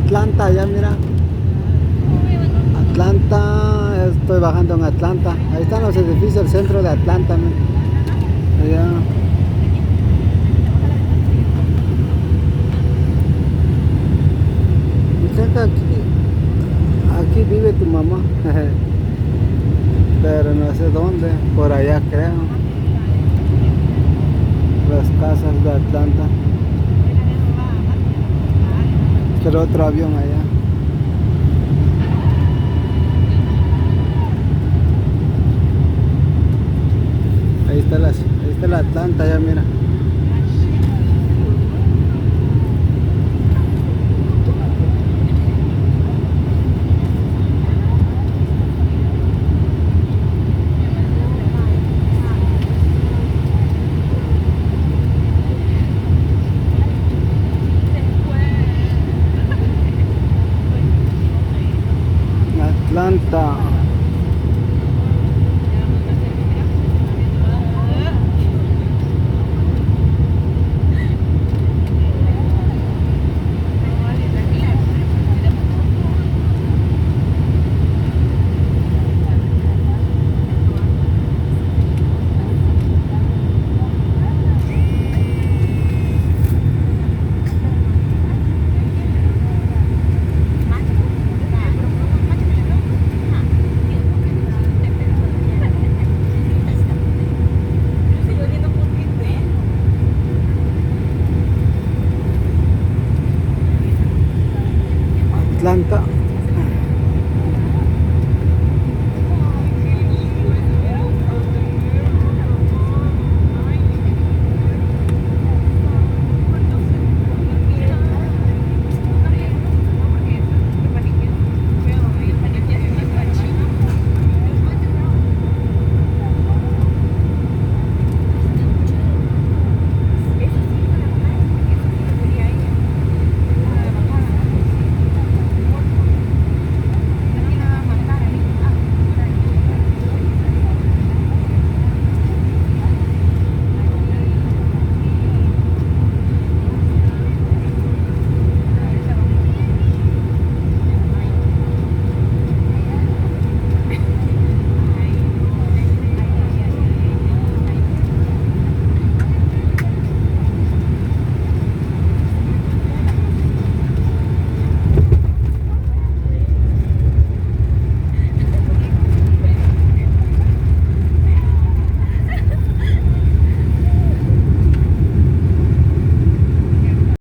Atlanta, ya mira. Atlanta, estoy bajando en Atlanta. Ahí están los edificios del centro de Atlanta, mira. Allá. Dicen que aquí vive tu mamá. Pero no sé dónde, por allá creo. Las casas de Atlanta. Este el otro avión allá. Ahí está la Atlanta, ya mira.